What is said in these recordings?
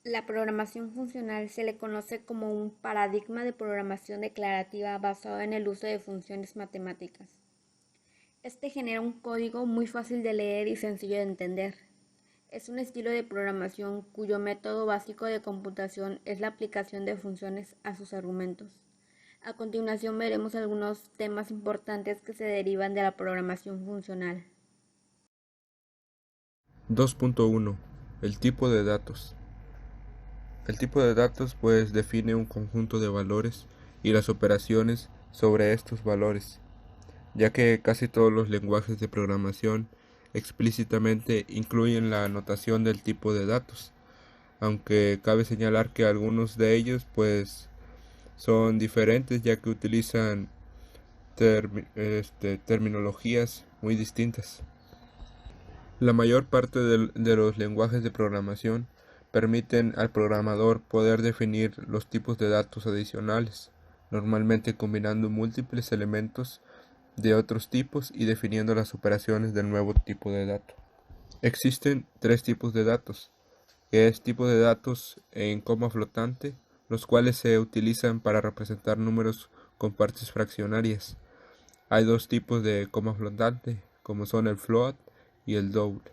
La programación funcional se le conoce como un paradigma de programación declarativa basado en el uso de funciones matemáticas. Este genera un código muy fácil de leer y sencillo de entender. Es un estilo de programación cuyo método básico de computación es la aplicación de funciones a sus argumentos. A continuación veremos algunos temas importantes que se derivan de la programación funcional. 2.1. El tipo de datos. El tipo de datos define un conjunto de valores y las operaciones sobre estos valores, ya que casi todos los lenguajes de programación explícitamente incluyen la anotación del tipo de datos, aunque cabe señalar que algunos de ellos son diferentes ya que utilizan terminologías muy distintas. La mayor parte de los lenguajes de programación permiten al programador poder definir los tipos de datos adicionales, normalmente combinando múltiples elementos de otros tipos y definiendo las operaciones del nuevo tipo de dato. Existen tres tipos de datos, que es tipo de datos en coma flotante, los cuales se utilizan para representar números con partes fraccionarias. Hay dos tipos de coma flotante, como son el float y el double.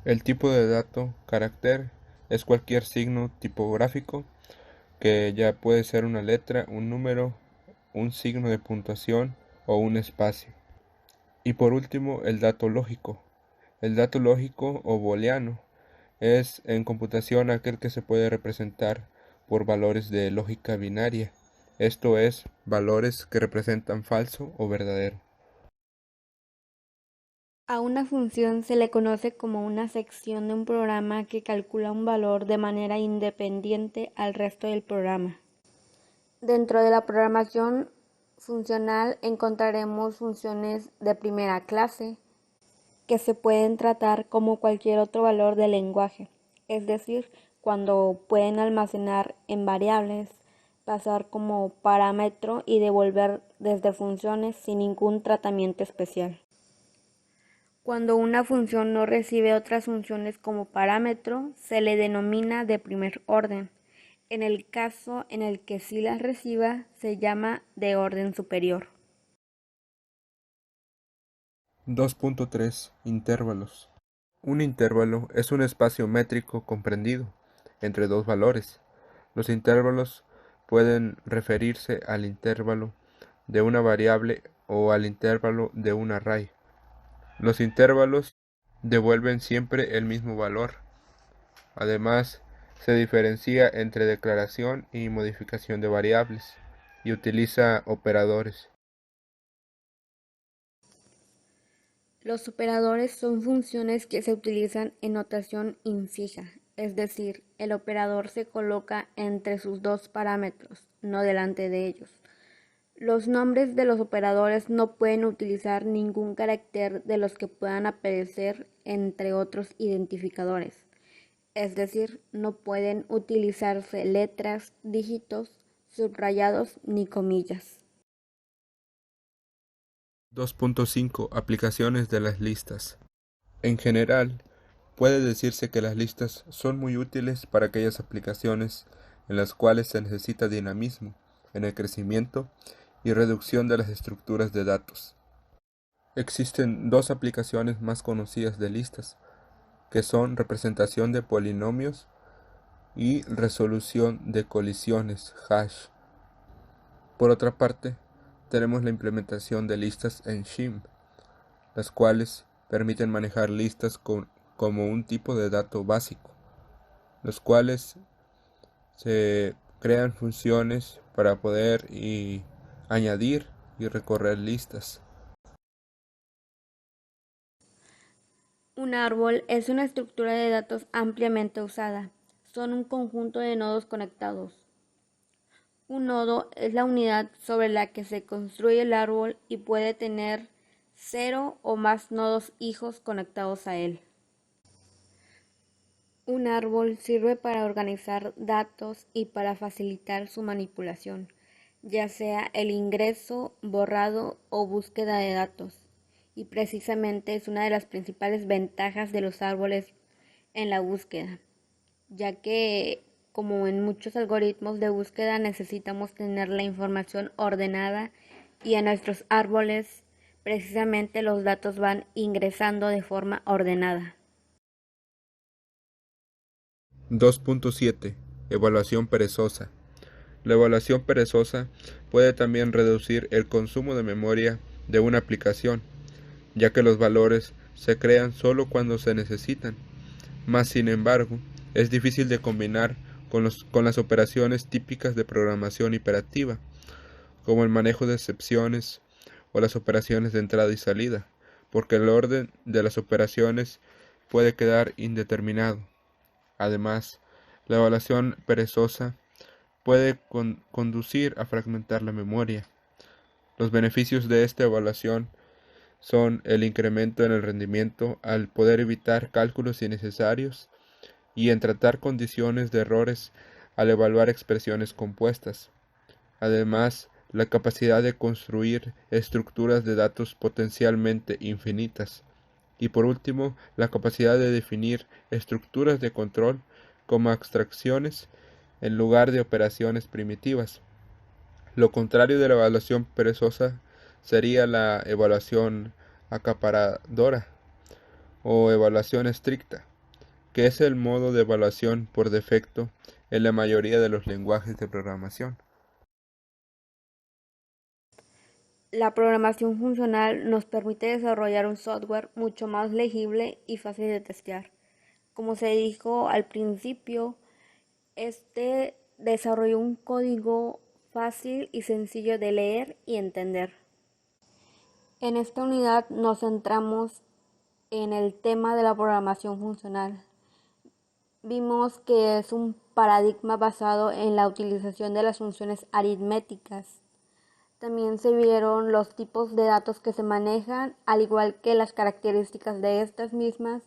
El tipo de dato carácter es cualquier signo tipográfico que ya puede ser una letra, un número, un signo de puntuación o un espacio. Y por último, el dato lógico. El dato lógico o booleano es en computación aquel que se puede representar por valores de lógica binaria, esto es, valores que representan falso o verdadero. A una función se le conoce como una sección de un programa que calcula un valor de manera independiente al resto del programa. Dentro de la programación funcional encontraremos funciones de primera clase que se pueden tratar como cualquier otro valor del lenguaje, es decir, cuando pueden almacenar en variables, pasar como parámetro y devolver desde funciones sin ningún tratamiento especial. Cuando una función no recibe otras funciones como parámetro, se le denomina de primer orden. En el caso en el que sí las reciba, se llama de orden superior. 2.3. Intervalos. Un intervalo es un espacio métrico comprendido entre dos valores. Los intervalos pueden referirse al intervalo de una variable o al intervalo de un array. Los intervalos devuelven siempre el mismo valor. Además, se diferencia entre declaración y modificación de variables y utiliza operadores. Los operadores son funciones que se utilizan en notación infija, es decir, el operador se coloca entre sus dos parámetros, no delante de ellos. Los nombres de los operadores no pueden utilizar ningún carácter de los que puedan aparecer entre otros identificadores, es decir, no pueden utilizarse letras, dígitos, subrayados ni comillas. 2.5. Aplicaciones de las listas. En general, puede decirse que las listas son muy útiles para aquellas aplicaciones en las cuales se necesita dinamismo en el crecimiento y reducción de las estructuras de datos. Existen dos aplicaciones más conocidas de listas, que son representación de polinomios y resolución de colisiones, hash. Por otra parte, tenemos la implementación de listas en Shim, las cuales permiten manejar listas como un tipo de dato básico, los cuales se crean funciones para poder añadir y recorrer listas. Un árbol es una estructura de datos ampliamente usada. Son un conjunto de nodos conectados. Un nodo es la unidad sobre la que se construye el árbol y puede tener 0 o más nodos hijos conectados a él. Un árbol sirve para organizar datos y para facilitar su manipulación, ya sea el ingreso, borrado o búsqueda de datos, y precisamente es una de las principales ventajas de los árboles en la búsqueda. ya que como en muchos algoritmos de búsqueda necesitamos tener la información ordenada y en nuestros árboles precisamente los datos van ingresando de forma ordenada. 2.7. Evaluación perezosa. La evaluación perezosa puede también reducir el consumo de memoria de una aplicación, ya que los valores se crean solo cuando se necesitan. Más sin embargo, es difícil de combinar con las operaciones típicas de programación imperativa, como el manejo de excepciones o las operaciones de entrada y salida, porque el orden de las operaciones puede quedar indeterminado. Además, la evaluación perezosa puede conducir a fragmentar la memoria. Los beneficios de esta evaluación son el incremento en el rendimiento al poder evitar cálculos innecesarios y en tratar condiciones de errores al evaluar expresiones compuestas. Además, la capacidad de construir estructuras de datos potencialmente infinitas. Y por último, la capacidad de definir estructuras de control como abstracciones en lugar de operaciones primitivas. Lo contrario de la evaluación perezosa sería la evaluación acaparadora o evaluación estricta, que es el modo de evaluación por defecto en la mayoría de los lenguajes de programación. La programación funcional nos permite desarrollar un software mucho más legible y fácil de testear. Como se dijo al principio, este desarrolló un código fácil y sencillo de leer y entender. En esta unidad nos centramos en el tema de la programación funcional. Vimos que es un paradigma basado en la utilización de las funciones aritméticas. También se vieron los tipos de datos que se manejan, al igual que las características de estas mismas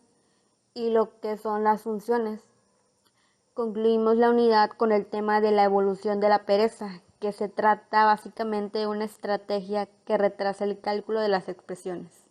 y lo que son las funciones. Concluimos la unidad con el tema de la evolución de la pereza, que se trata básicamente de una estrategia que retrasa el cálculo de las expresiones.